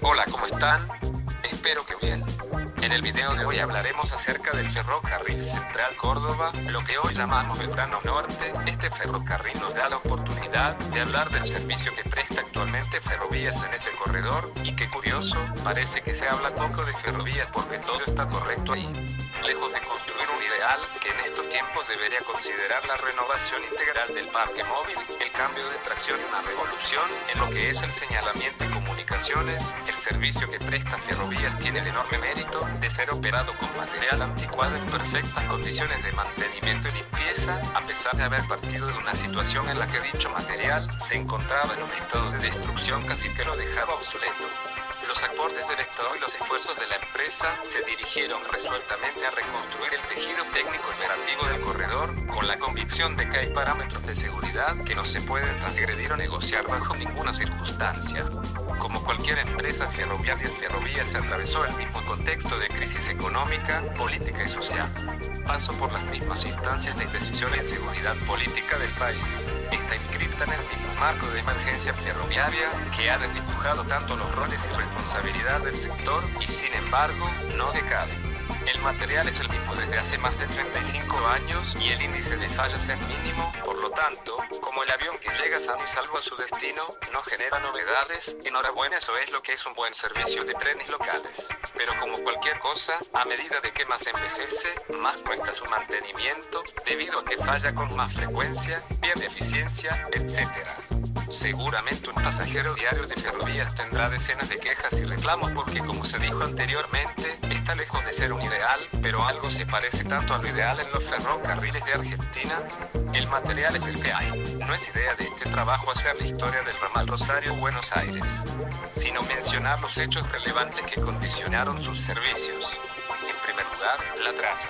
Hola, ¿cómo están? Espero que bien. En el video de hoy hablaremos acerca del ferrocarril Central Córdoba, lo que hoy llamamos Belgrano Norte. Este ferrocarril nos da la oportunidad de hablar del servicio que presta actualmente Ferrovías en ese corredor, y qué curioso, parece que se habla poco de ferrovías porque todo está correcto ahí. Lejos de construir un ideal, que en estos tiempos debería considerar la renovación integral del parque móvil, el cambio de tracción y una revolución en lo que es el señalamiento y comunicaciones, el servicio que presta Ferrovías tiene el enorme mérito de ser operado con material anticuado en perfectas condiciones de mantenimiento y limpieza, a pesar de haber partido de una situación en la que dicho material se encontraba en un estado de destrucción casi que lo dejaba obsoleto. Los aportes del Estado y los esfuerzos de la empresa se dirigieron resueltamente a reconstruir el tejido técnico operativo del corredor, con la convicción de que hay parámetros de seguridad que no se pueden transgredir o negociar bajo ninguna circunstancia. Como cualquier empresa ferroviaria, Ferrovías se atravesó el mismo contexto de crisis económica, política y social. Pasó por las mismas instancias de indecisión e inseguridad política del país. Está inscrita en el mismo marco de emergencia ferroviaria que ha desdibujado tanto los roles y responsabilidad del sector y, sin embargo, no decae. El material es el mismo desde hace más de 35 años y el índice de fallas es mínimo, por lo tanto, como el avión que llega sano y salvo a su destino, no genera novedades. Enhorabuena, eso es lo que es un buen servicio de trenes locales. Pero como cualquier cosa, a medida de que más envejece, más cuesta su mantenimiento, debido a que falla con más frecuencia, pierde eficiencia, etc. Seguramente un pasajero diario de Ferrovías tendrá decenas de quejas y reclamos porque, como se dijo anteriormente, está lejos de ser un ideal, pero algo se parece tanto a lo ideal en los ferrocarriles de Argentina. El material es el que hay. No es idea de este trabajo hacer la historia del ramal Rosario-Buenos Aires, sino mencionar los hechos relevantes que condicionaron sus servicios. En primer lugar, la traza.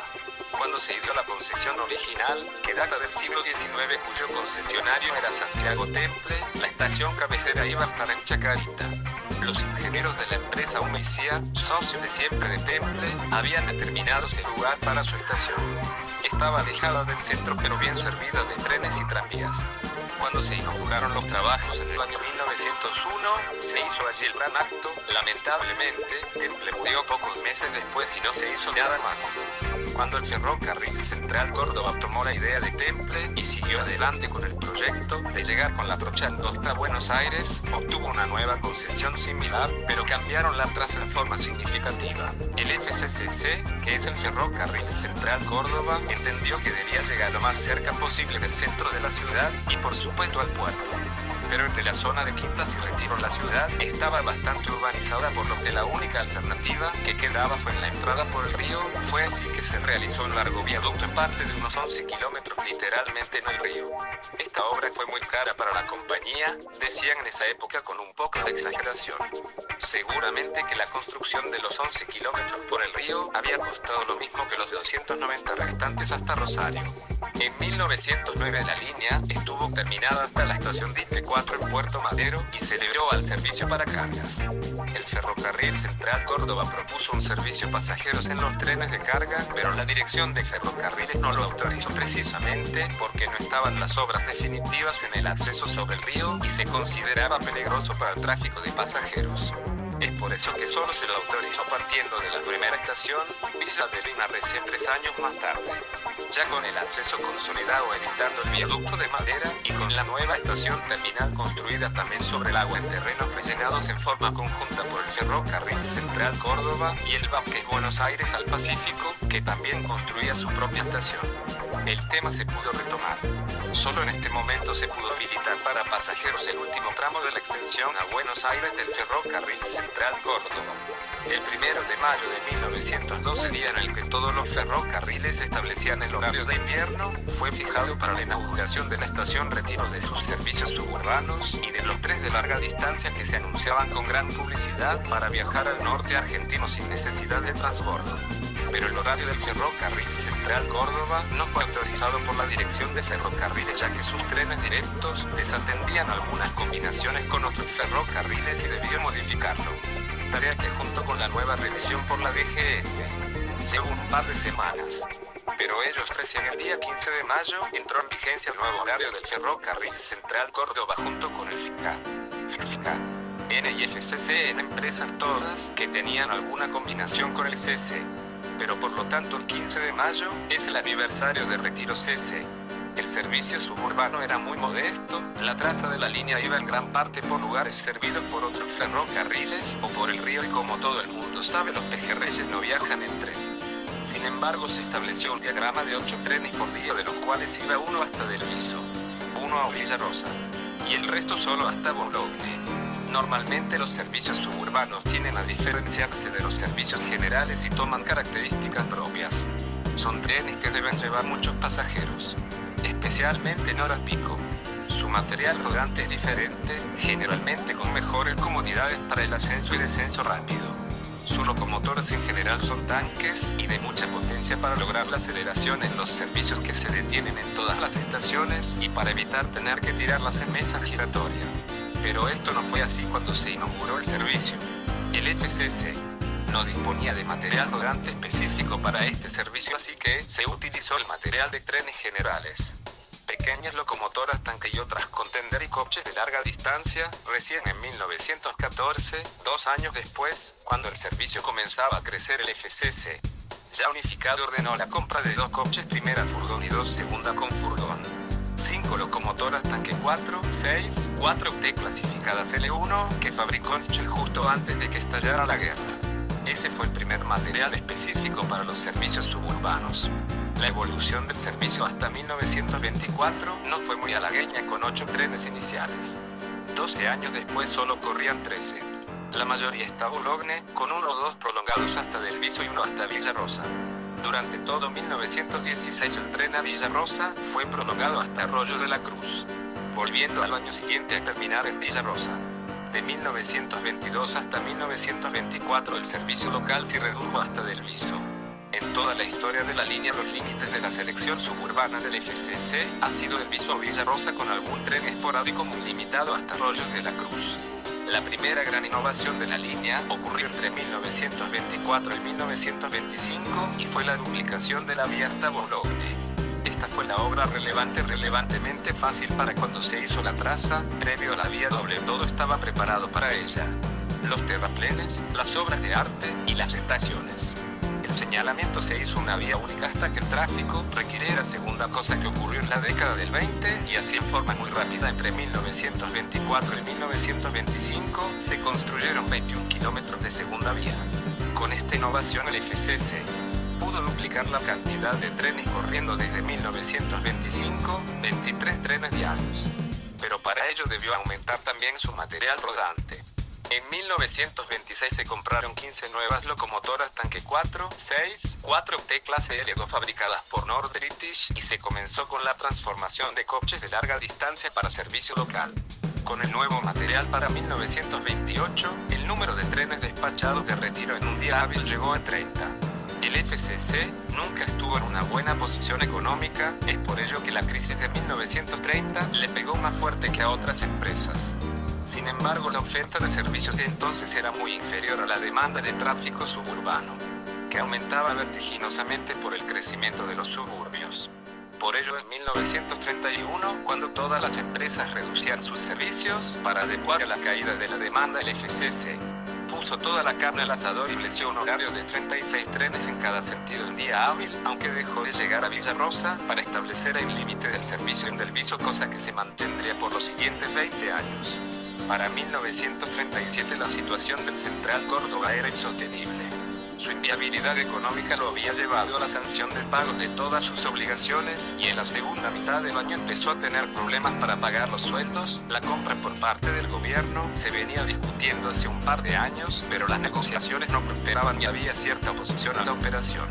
Cuando se dio la concesión original, que data del siglo XIX, cuyo concesionario era Santiago Temple, la estación cabecera iba a estar en Chacarita. Los ingenieros de la empresa Humeicía, socios de siempre de Temple, habían determinado ese lugar para su estación. Estaba alejada del centro pero bien servida de trenes y tranvías. Cuando se inauguraron los trabajos en el año 1901, se hizo allí el gran acto. Lamentablemente, Temple murió pocos meses después y no se hizo nada más. Cuando el ferrocarril Central Córdoba tomó la idea de Temple y siguió adelante con el proyecto de llegar con la trocha angosta a Buenos Aires, obtuvo una nueva concesión similar, pero cambiaron la traza de forma significativa. El FCCC, que es el Ferrocarril Central Córdoba, entendió que debía llegar lo más cerca posible del centro de la ciudad y por supuesto al puerto. Pero entre la zona de Quintas y Retiro la ciudad estaba bastante urbanizada, por lo que la única alternativa que quedaba fue en la entrada por el río. Fue así que se realizó un largo viaducto en parte de unos 11 kilómetros literalmente en el río. Esta obra fue muy cara para la compañía, decían en esa época con un poco de exageración. Seguramente que la construcción de los 11 kilómetros por el río había costado lo mismo que los 290 restantes hasta Rosario. En 1909 la línea estuvo terminada hasta la estación Dique 4 en Puerto Madero y se liberó al servicio para cargas. El ferrocarril Central Córdoba propuso un servicio pasajeros en los trenes de carga, pero la dirección de ferrocarriles no lo autorizó precisamente porque no estaban las obras definitivas en el acceso sobre el río y se consideraba peligroso para el tráfico de pasajeros. Es por eso que solo se lo autorizó partiendo de la primera estación, Villa Adelina, recién 3 años más tarde. Ya con el acceso consolidado evitando el viaducto de madera y con la nueva estación terminal construida también sobre el agua en terrenos rellenados en forma conjunta por el ferrocarril Central Córdoba y el VAP, que es Buenos Aires al Pacífico, que también construía su propia estación. El tema se pudo retomar. Solo en este momento se pudo habilitar para pasajeros el último tramo de la extensión a Buenos Aires del ferrocarril Central Córdoba. El 1 de mayo de 1912, día en el que todos los ferrocarriles establecían el horario de invierno, fue fijado para la inauguración de la estación Retiro, de sus servicios suburbanos y de los 3 de larga distancia que se anunciaban con gran publicidad para viajar al norte argentino sin necesidad de transbordo. Pero el horario del ferrocarril Central Córdoba no fue autorizado por la dirección de ferrocarriles, ya que sus trenes directos desatendían algunas combinaciones con otros ferrocarriles y debió modificarlo. comentaré que junto con la nueva revisión por la DGF, llevo un par de semanas. Pero ellos recién el día 15 de mayo entró en vigencia el nuevo horario del Ferrocarril Central Córdoba junto con el FICA, N y FCC en empresas todas que tenían alguna combinación con el CC. Pero por lo tanto el 15 de mayo es el aniversario de Retiro CC. El servicio suburbano era muy modesto, la traza de la línea iba en gran parte por lugares servidos por otros ferrocarriles o por el río y como todo el mundo sabe los pejerreyes no viajan en tren. Sin embargo se estableció un diagrama de 8 trenes por día de los cuales iba uno hasta Del Viso, uno a Villarosa y el resto solo hasta Bologne. Normalmente los servicios suburbanos tienden a diferenciarse de los servicios generales y toman características propias. Son trenes que deben llevar muchos pasajeros, especialmente en horas pico. Su material rodante es diferente, generalmente con mejores comodidades para el ascenso y descenso rápido. Sus locomotoras en general son tanques y de mucha potencia para lograr la aceleración en los servicios que se detienen en todas las estaciones y para evitar tener que tirarlas en mesa giratoria. Pero esto no fue así cuando se inauguró el servicio. El FCC no disponía de material rodante específico para este servicio, así que se utilizó el material de trenes generales. Pequeñas locomotoras tanque y otras con tender y coches de larga distancia. Recién en 1914, 2 años después, cuando el servicio comenzaba a crecer, el FCC, ya unificado, ordenó la compra de 2 coches primera furgón y 2 segunda con furgón. 5 locomotoras tanque 4T clasificadas L1 que fabricó Shell justo antes de que estallara la guerra. Ese fue el primer material específico para los servicios suburbanos. La evolución del servicio hasta 1924 no fue muy halagüeña con 8 trenes iniciales. 12 años después solo corrían 13. La mayoría está Bologne, con 1 o 2 prolongados hasta Del Viso y 1 hasta Villarosa. Durante todo 1916 el tren a Villarosa fue prolongado hasta Arroyo de la Cruz, volviendo al año siguiente a terminar en Villarosa. De 1922 hasta 1924 el servicio local se redujo hasta Del Viso. En toda la historia de la línea los límites de la selección suburbana del FCC ha sido Del Viso o Villarosa con algún tren esporádico muy limitado hasta Arroyo de la Cruz. La primera gran innovación de la línea ocurrió entre 1924 y 1925 y fue la duplicación de la vía hasta Bologne. Esta fue la obra relevantemente fácil para cuando se hizo la traza. Previo a la vía doble todo estaba preparado para ella: los terraplenes, las obras de arte y las estaciones. El señalamiento se hizo una vía única hasta que el tráfico requiriera, segunda cosa que ocurrió en la década del 20, y así en forma muy rápida entre 1924 y 1925 se construyeron 21 kilómetros de segunda vía. Con esta innovación el FCC pudo duplicar la cantidad de trenes corriendo desde 1925, 23 trenes diarios. Pero para ello debió aumentar también su material rodante. En 1926 se compraron 15 nuevas locomotoras tanque 4T clase L2 fabricadas por North British y se comenzó con la transformación de coches de larga distancia para servicio local. Con el nuevo material para 1928, el número de trenes despachados de Retiro en un día hábil llegó a 30. El FCC nunca estuvo en una buena posición económica, es por ello que la crisis de 1930 le pegó más fuerte que a otras empresas. Sin embargo, la oferta de servicios de entonces era muy inferior a la demanda de tráfico suburbano, que aumentaba vertiginosamente por el crecimiento de los suburbios. Por ello, en 1931, cuando todas las empresas reducían sus servicios para adecuar a la caída de la demanda, el FCC puso toda la carne al asador y estableció un horario de 36 trenes en cada sentido en día hábil, aunque dejó de llegar a Villarosa para establecer el límite del servicio en Del Viso, cosa que se mantendría por los siguientes 20 años. Para 1937 la situación del Central Córdoba era insostenible. Su inviabilidad económica lo había llevado a la sanción de pagos de todas sus obligaciones y en la segunda mitad del año empezó a tener problemas para pagar los sueldos. La compra por parte del gobierno se venía discutiendo hace un par de años, pero las negociaciones no prosperaban y había cierta oposición a la operación.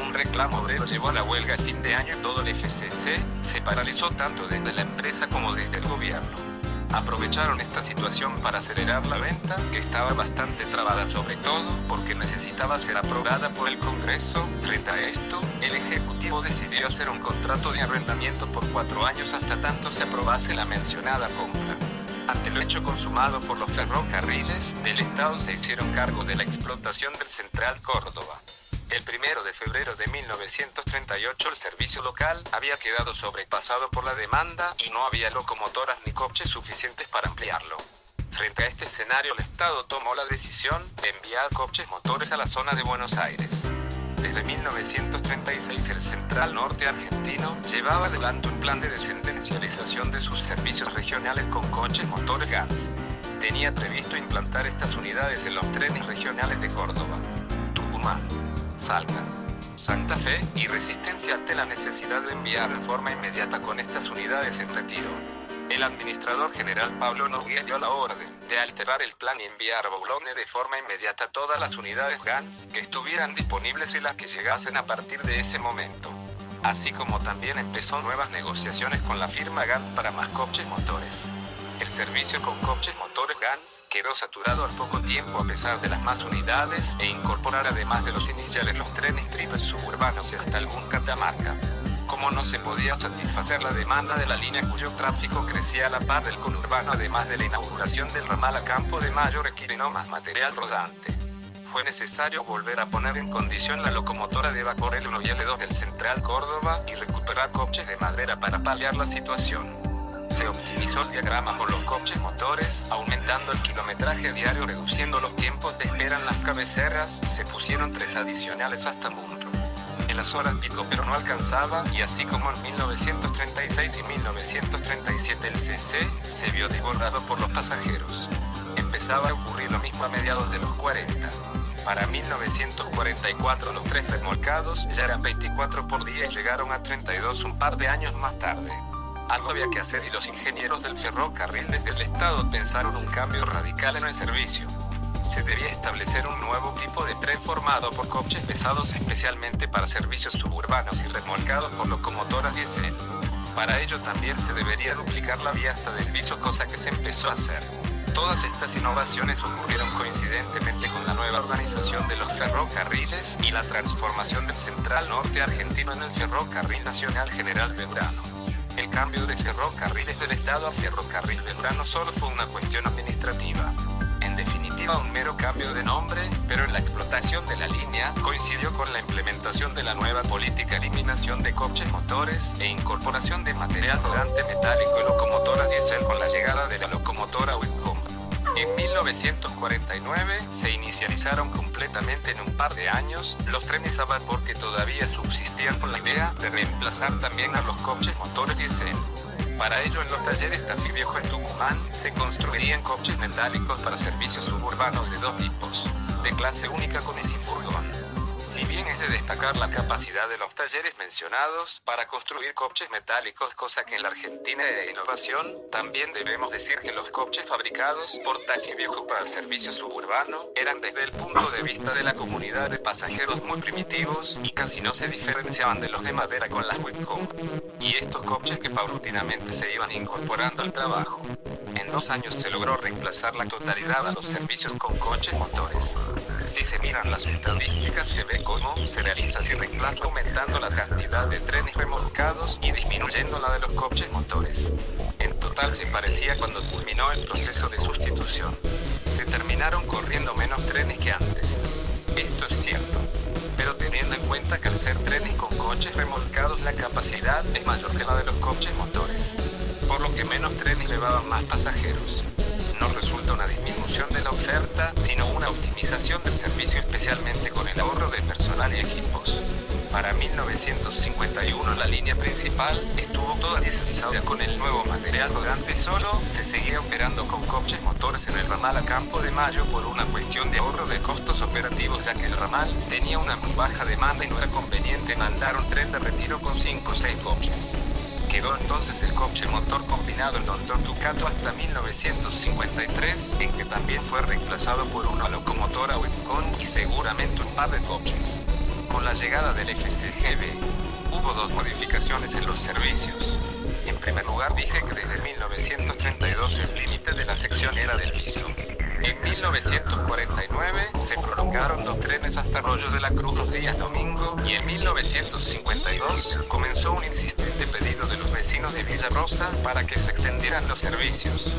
Un reclamo obrero llevó a la huelga a fin de año y todo el FCC se paralizó tanto desde la empresa como desde el gobierno. Aprovecharon esta situación para acelerar la venta, que estaba bastante trabada, sobre todo porque necesitaba ser aprobada por el Congreso. Frente a esto, el Ejecutivo decidió hacer un contrato de arrendamiento por 4 años hasta tanto se aprobase la mencionada compra. Ante lo hecho consumado por los ferrocarriles del Estado se hicieron cargo de la explotación del Central Córdoba. El 1 de febrero de 1938 el servicio local había quedado sobrepasado por la demanda y no había locomotoras ni coches suficientes para ampliarlo. Frente a este escenario el Estado tomó la decisión de enviar coches motores a la zona de Buenos Aires. Desde 1936 el Central Norte Argentino llevaba adelante un plan de descentralización de sus servicios regionales con coches motores GANS. Tenía previsto implantar estas unidades en los trenes regionales de Córdoba, Tucumán, Salta, Santa Fe y Resistencia ante la necesidad de enviar en forma inmediata con estas unidades en retiro. El administrador general Pablo Nogués dio la orden de alterar el plan y enviar a Boulogne de forma inmediata todas las unidades GANS que estuvieran disponibles y las que llegasen a partir de ese momento. Así como también empezó nuevas negociaciones con la firma GANS para más coches motores. El servicio con coches motores GANS quedó saturado al poco tiempo a pesar de las más unidades e incorporar además de los iniciales los trenes triples suburbanos y hasta algún Catamarca. Como no se podía satisfacer la demanda de la línea cuyo tráfico crecía a la par del conurbano, además de la inauguración del ramal a Campo de Mayo requirió más material rodante. Fue necesario volver a poner en condición la locomotora de vapor L1 y L2 del Central Córdoba y recuperar coches de madera para paliar la situación. Se optimizó el diagrama con los coches motores, aumentando el kilometraje diario, reduciendo los tiempos de espera en las cabeceras, se pusieron 3 adicionales hasta Mundo. En las horas pico pero no alcanzaba, y así como en 1936 y 1937 el CC se vio desbordado por los pasajeros. Empezaba a ocurrir lo mismo a mediados de los 40. Para 1944 los 3 remolcados ya eran 24 por día y llegaron a 32 un par de años más tarde. Algo había que hacer y los ingenieros del ferrocarril desde el Estado pensaron un cambio radical en el servicio. Se debía establecer un nuevo tipo de tren formado por coches pesados especialmente para servicios suburbanos y remolcados por locomotoras diésel. Para ello también se debería duplicar la vía hasta del Viso, cosa que se empezó a hacer. Todas estas innovaciones ocurrieron coincidentemente con la nueva organización de los ferrocarriles y la transformación del Central Norte Argentino en el Ferrocarril Nacional General Belgrano. El cambio de ferrocarriles del Estado a Ferrocarril Belgrano solo fue una cuestión administrativa. En definitiva, un mero cambio de nombre, pero en la explotación de la línea coincidió con la implementación de la nueva política de eliminación de coches motores e incorporación de material rodante metálico y locomotoras diésel con la llegada de la locomotora Whitcomb. En 1949 se inicializaron completamente en un par de años los trenes a vapor que todavía subsistían con la idea de reemplazar también a los coches motores diésel. Para ello en los talleres Tafí Viejo en Tucumán se construirían coches metálicos para servicios suburbanos de 2 tipos, de clase única con y sin furgón. Si bien es de destacar la capacidad de los talleres mencionados para construir coches metálicos, cosa que en la Argentina es de innovación, también debemos decir que los coches fabricados por Tafí Viejo para el servicio suburbano eran desde el punto de vista de la comunidad de pasajeros muy primitivos y casi no se diferenciaban de los de madera con las Whitcomb. Y estos coches que paulatinamente se iban incorporando al trabajo. En 2 años se logró reemplazar la totalidad a los servicios con coches motores. Si se miran las estadísticas se ve cómo se realiza ese reemplazo aumentando la cantidad de trenes remolcados y disminuyendo la de los coches motores. En total se parecía cuando culminó el proceso de sustitución. Se terminaron corriendo menos trenes que antes. Esto es cierto. Pero teniendo en cuenta que al ser trenes con coches remolcados la capacidad es mayor que la de los coches motores, por lo que menos trenes llevaban más pasajeros. No resulta una disminución de la oferta, sino una optimización del servicio, especialmente con el ahorro de personal y equipos. Para 1951 la línea principal estuvo toda dieselizada con el nuevo material rodante, solo se seguía operando con coches motores en el ramal a Campo de Mayo por una cuestión de ahorro de costos operativos, ya que el ramal tenía una muy baja demanda y no era conveniente mandar un tren de retiro con 5 o 6 coches. Quedó entonces el coche motor combinado en Dr. Tucato hasta 1953, en que también fue reemplazado por una locomotora Whitcomb y seguramente un par de coches. Con la llegada del FCGB, hubo 2 modificaciones en los servicios. En primer lugar dije que desde 1932 el límite de la sección era del Viso. En 1949 se prolongaron 2 trenes hasta Arroyo de la Cruz los días domingo y en 1952 comenzó un insistente pedido de los vecinos de Villa Rosa para que se extendieran los servicios.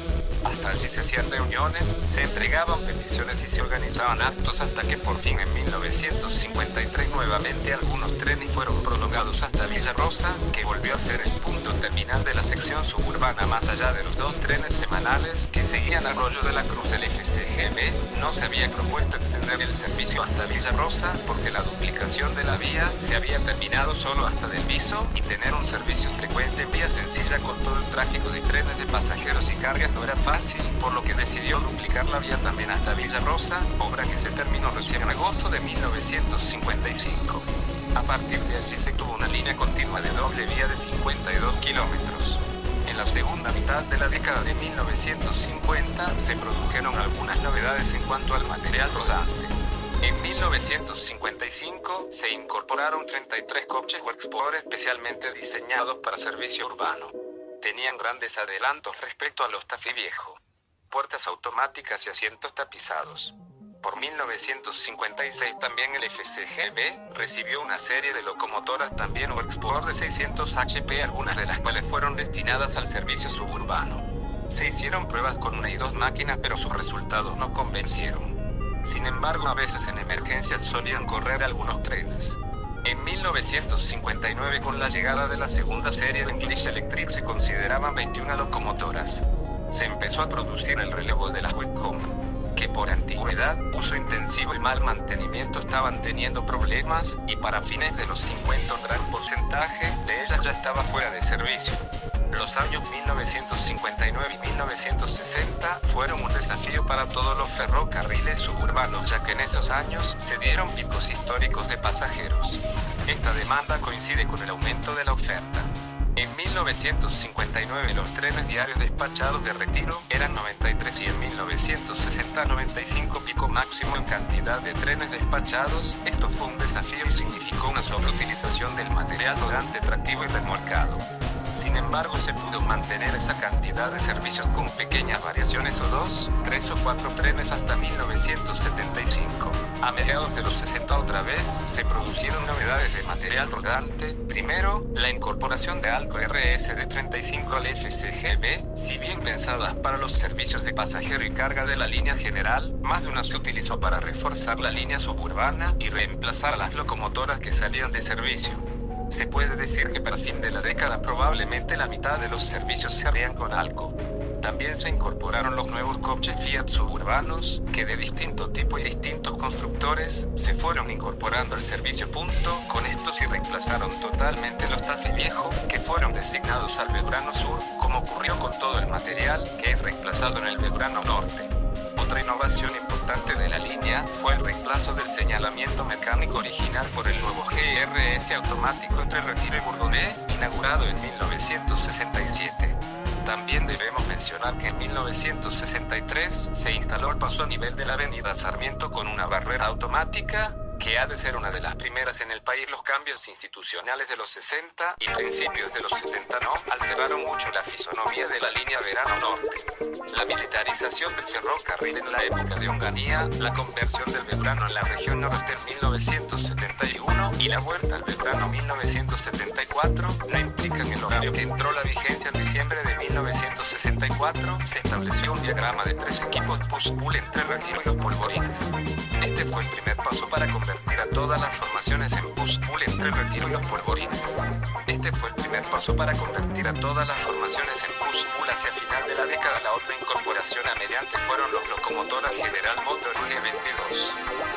Hasta allí se hacían reuniones, se entregaban peticiones y se organizaban actos hasta que por fin en 1953 nuevamente algunos trenes fueron prolongados hasta Villa Rosa, que volvió a ser el punto terminal de la sección suburbana más allá de los 2 trenes semanales que seguían Arroyo de la Cruz. El FCGB no se había propuesto extender el servicio hasta Villa Rosa porque la duplicación de la vía se había terminado solo hasta Del Viso y tener un servicio frecuente en vía sencilla con todo el tráfico de trenes de pasajeros y cargas no era fácil, por lo que decidió duplicar la vía también hasta Villa Rosa, obra que se terminó recién en agosto de 1955. A partir de allí se tuvo una línea continua de doble vía de 52 kilómetros. En la segunda mitad de la década de 1950 se produjeron algunas novedades en cuanto al material rodante. En 1955 se incorporaron 33 coches Worksport especialmente diseñados para servicio urbano. Tenían grandes adelantos respecto a los Taffy viejo. Puertas automáticas y asientos tapizados. Por 1956 también el FCGB recibió una serie de locomotoras también Worksport de 600 HP, algunas de las cuales fueron destinadas al servicio suburbano. Se hicieron pruebas con 1 y 2 máquinas pero sus resultados no convencieron. Sin embargo, a veces en emergencias solían correr algunos trenes. En 1959, con la llegada de la segunda serie de English Electric, se consideraban 21 locomotoras. Se empezó a producir el relevo de las Whitcomb, que por antigüedad, uso intensivo y mal mantenimiento estaban teniendo problemas, y para fines de los 50 un gran porcentaje de ellas ya estaba fuera de servicio. Los años 1959 y 1960 fueron un desafío para todos los ferrocarriles suburbanos, ya que en esos años se dieron picos históricos de pasajeros. Esta demanda coincide con el aumento de la oferta. En 1959 los trenes diarios despachados de retiro eran 93 y en 1960 95 pico máximo en cantidad de trenes despachados. Esto fue un desafío y significó una sobreutilización del material rodante tractivo y remolcado. Sin embargo, se pudo mantener esa cantidad de servicios con pequeñas variaciones o 2, 3 o 4 trenes hasta 1975. A mediados de los 60 otra vez se produjeron novedades de material rodante. Primero, la incorporación de ALCO RS de 35 al FCGB. Si bien pensadas para los servicios de pasajero y carga de la línea general, más de una se utilizó para reforzar la línea suburbana y reemplazar a las locomotoras que salían de servicio. Se puede decir que para fin de la década probablemente la mitad de los servicios se harían con ALCO. También se incorporaron los nuevos coches Fiat suburbanos, que de distinto tipo y distintos constructores, se fueron incorporando al servicio punto. Con esto se reemplazaron totalmente los Taffy viejo, que fueron designados al Belgrano Sur, como ocurrió con todo el material, que es reemplazado en el Belgrano Norte. Otra innovación importante de la línea fue el reemplazo del señalamiento mecánico original por el nuevo GRS automático entre Retiro y Bourgogne, inaugurado en 1967. También debemos mencionar que en 1963 se instaló el paso a nivel de la avenida Sarmiento con una barrera automática, que ha de ser una de las primeras en el país. Los cambios institucionales de los 60 y principios de los 70 no alteraron mucho la fisonomía de la línea Verano Norte. La militarización del ferrocarril en la época de Onganía, la conversión del Belgrano en la región noroeste en 1971 y la vuelta al Belgrano 1974 no implican el horario que entró la vigencia en diciembre de 1964. Se estableció un diagrama de 3 equipos push-pull entre Retiro y los Polvorines. Este fue el primer paso para convertir a todas las formaciones en push-pull entre Retiro y los Polvorines. Este fue el primer paso para convertir a todas las formaciones en push-pull hacia final de la década. La otra incorporación a mediante fueron los locomotoras General Motors G22.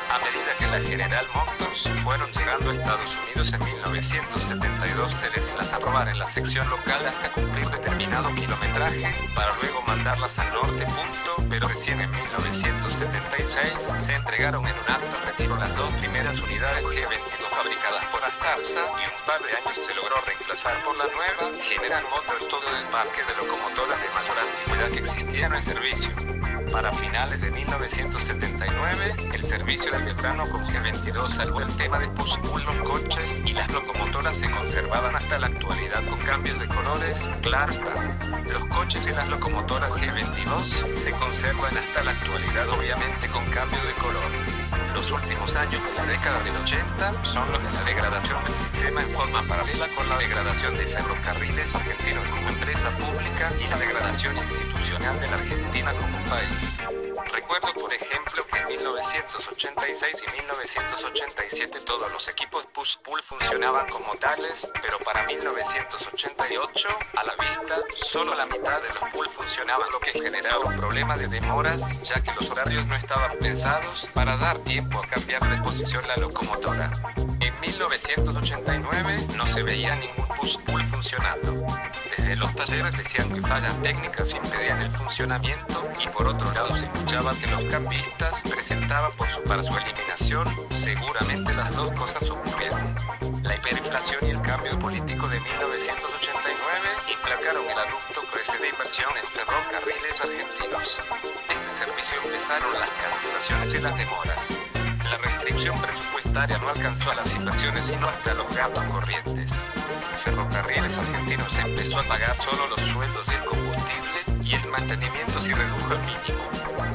A medida que las General Motors fueron llegando a Estados Unidos en 1972 se les las aprobar en la sección local hasta cumplir determinado kilometraje, para luego mandarlas al norte punto, pero recién en 1976 se entregaron en un acto retiro las 2 primeras unidades G22 fabricadas por Astarza y un par de años se logró reemplazar por la nueva General Motors todo el parque de locomotoras de mayor antigüedad que existían en servicio. Para finales de 1979, el servicio de Belgrano con G22 salvó el tema de push-pull. Los coches y las locomotoras se conservaban hasta la actualidad con cambios de colores, claro está. Los coches y las locomotoras G22 se conservan hasta la actualidad, obviamente con cambio de color. Los últimos años de la década del 80 son los de la degradación del sistema en forma paralela con la degradación de Ferrocarriles Argentinos como empresa pública y la degradación institucional de la Argentina como país. Recuerdo, por ejemplo, que en 1986 y 1987 todos los equipos push-pull funcionaban como tales, pero para 1988, a la vista, solo la mitad de los pull funcionaban, lo que generaba un problema de demoras, ya que los horarios no estaban pensados para dar tiempo a cambiar de posición la locomotora. En 1989 no se veía ningún push-pull funcionando. Desde los talleres decían que fallas técnicas impedían el funcionamiento y por otro lado se escuchaba que los cambiistas presentaban para su eliminación. Seguramente las dos cosas ocurrieron. La hiperinflación y el cambio político de 1989 implacaron el abrupto cese de inversión en ferrocarriles argentinos. Este servicio empezaron las cancelaciones y las demoras. La restricción presupuestaria no alcanzó a las inversiones sino hasta los gastos corrientes. Ferrocarriles Argentinos empezó a pagar solo los sueldos y el combustible, y el mantenimiento se redujo al mínimo.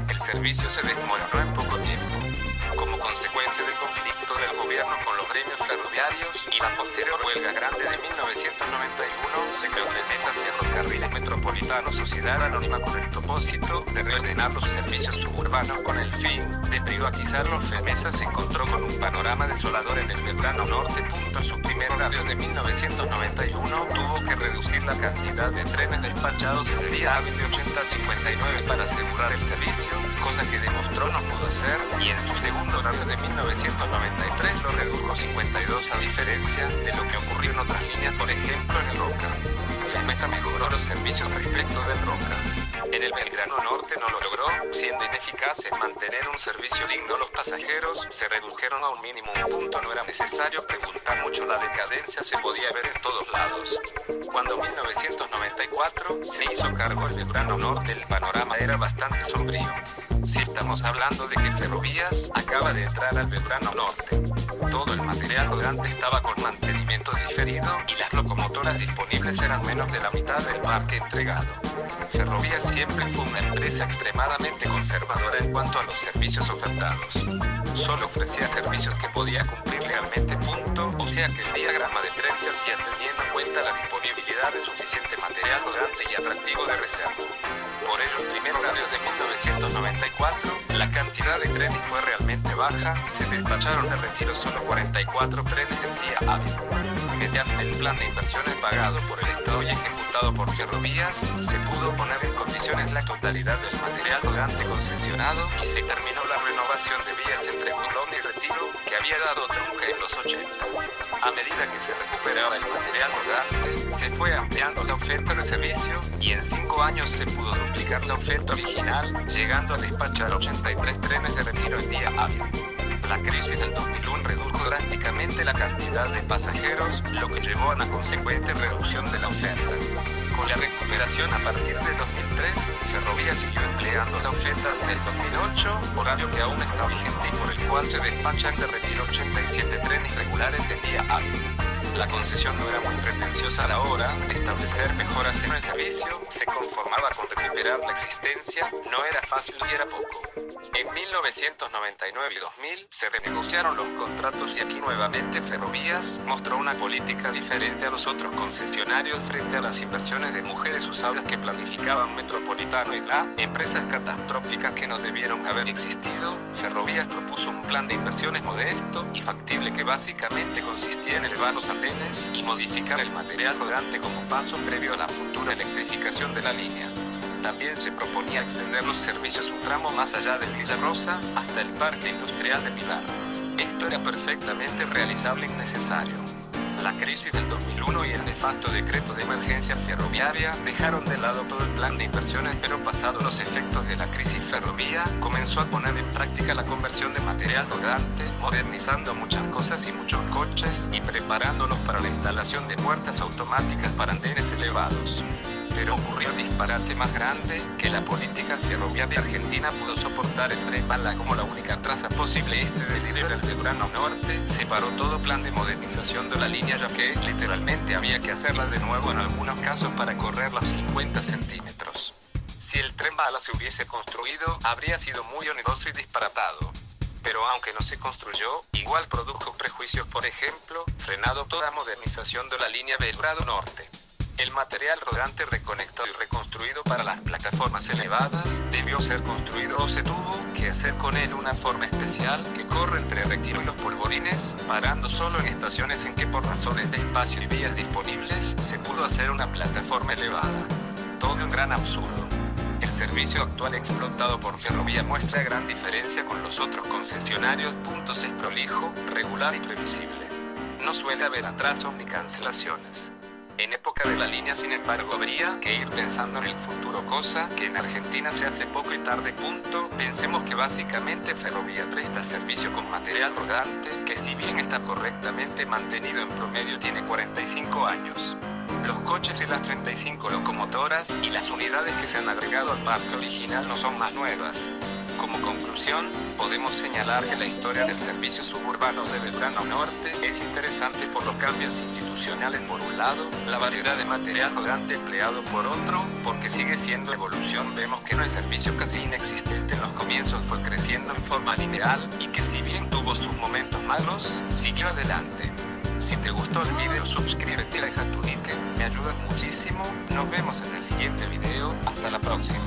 El servicio se desmoronó en poco tiempo. Como consecuencia del conflicto del gobierno con los gremios ferroviarios y la posterior huelga grande de 1991, se creó FEMESA Ferrocarriles Metropolitanos, sociedad anónima con el propósito de reordenar los servicios suburbanos con el fin de privatizarlos. FEMESA se encontró con un panorama desolador en el Belgrano Norte. En su primer horario de 1991 tuvo que reducir la cantidad de trenes despachados en el día hábil de 80 a 59 para asegurar el servicio, cosa que demostró no pudo hacer, y en su segundo horario de 1993 lo redujo 52, a diferencia de lo que ocurrió en otras líneas, por ejemplo en el Roca. FEMESA mejoró los servicios respecto del Roca. En el Belgrano Norte no lo logró, siendo ineficaz en mantener un servicio digno. Los pasajeros se redujeron a un mínimo. Un punto, no era necesario preguntar mucho, la decadencia se podía ver en todos lados. Cuando en 1994 se hizo cargo el Belgrano Norte, el panorama era bastante sombrío. Si estamos hablando de que Ferrovías acaba de entrar al Belgrano Norte. Todo el material rodante estaba con mantenimiento diferido y las locomotoras disponibles eran menos de la mitad del parque entregado. Ferrovías siempre fue una empresa extremadamente conservadora en cuanto a los servicios ofertados. Solo ofrecía servicios que podía cumplir legalmente, punto, o sea que el diagrama de tren se hacía teniendo en cuenta la disponibilidad de suficiente material rodante y atractivo de reserva. Por ello, el primer horario de 1994, la cantidad de trenes fue realmente baja, se despacharon de retiro solo 44 trenes en día hábil. Mediante el plan de inversiones pagado por el Estado y ejecutado por Ferrovías, se pudo poner en condiciones la totalidad del material rodante concesionado y se terminó la renovación de vías entre Colón y Retiro, que había dado trunca en los 80. A medida que se recuperaba el material rodante, se fue ampliando la oferta de servicio y en 5 años se pudo duplicar la oferta original, llegando a despachar 83 trenes de retiro en día hábil. La crisis del 2001 redujo drásticamente la cantidad de pasajeros, lo que llevó a una consecuente reducción de la oferta. Con la recuperación a partir de 2003, Ferrovías siguió empleando la oferta hasta el 2008, horario que aún está vigente y por el cual se despachan de retiro 87 trenes regulares en día hábil. La concesión no era muy pretenciosa a la hora de establecer mejoras en el servicio, se conformaba con recuperar la existencia, no era fácil y era poco. En 1999 y 2000 se renegociaron los contratos y aquí nuevamente Ferrovías mostró una política diferente a los otros concesionarios frente a las inversiones de mujeres usadas que planificaban Metropolitano y la empresas catastróficas que no debieron haber existido. Ferrovías propuso un plan de inversiones modesto y factible que básicamente consistía en elevar los andenes y modificar el material rodante como paso previo a la futura electrificación de la línea. También se proponía extender los servicios un tramo más allá de Villa Rosa hasta el Parque Industrial de Pilar. Esto era perfectamente realizable y necesario. La crisis del 2001 y el nefasto decreto de emergencia ferroviaria dejaron de lado todo el plan de inversiones, pero pasados los efectos de la crisis ferrovía, comenzó a poner en práctica la conversión de material rodante, modernizando muchas cosas y muchos coches y preparándolos para la instalación de puertas automáticas para andenes elevados. Pero ocurrió el disparate más grande, que la política ferroviaria argentina pudo soportar el tren bala como la única traza posible. Este delirio del Belgrano Norte separó todo plan de modernización de la línea, ya que literalmente había que hacerla de nuevo en algunos casos para correr las 50 centímetros. Si el tren bala se hubiese construido, habría sido muy oneroso y disparatado. Pero aunque no se construyó, igual produjo prejuicios, por ejemplo, frenado toda modernización de la línea Belgrano Norte. El material rodante reconectado y reconstruido para las plataformas elevadas debió ser construido o se tuvo que hacer con él una forma especial que corre entre Retiro y Los Polvorines, parando solo en estaciones en que por razones de espacio y vías disponibles se pudo hacer una plataforma elevada. Todo un gran absurdo. El servicio actual explotado por Ferrovía muestra gran diferencia con los otros concesionarios. Es prolijo, regular y previsible. No suele haber atrasos ni cancelaciones. En época de la línea, sin embargo, habría que ir pensando en el futuro, cosa que en Argentina se hace poco y tarde. Pensemos que básicamente Ferrovía presta servicio con material rodante, que si bien está correctamente mantenido en promedio tiene 45 años. Los coches y las 35 locomotoras y las unidades que se han agregado al parque original no son más nuevas. Como conclusión, podemos señalar que la historia del servicio suburbano de Belgrano Norte es interesante por los cambios institucionales por un lado, la variedad de material rodante empleado por otro, porque sigue siendo evolución. Vemos que no el servicio casi inexistente en los comienzos fue creciendo en forma lineal, y que si bien tuvo sus momentos malos, siguió adelante. Si te gustó el video, suscríbete y deja tu like, me ayudas muchísimo. Nos vemos en el siguiente video, hasta la próxima.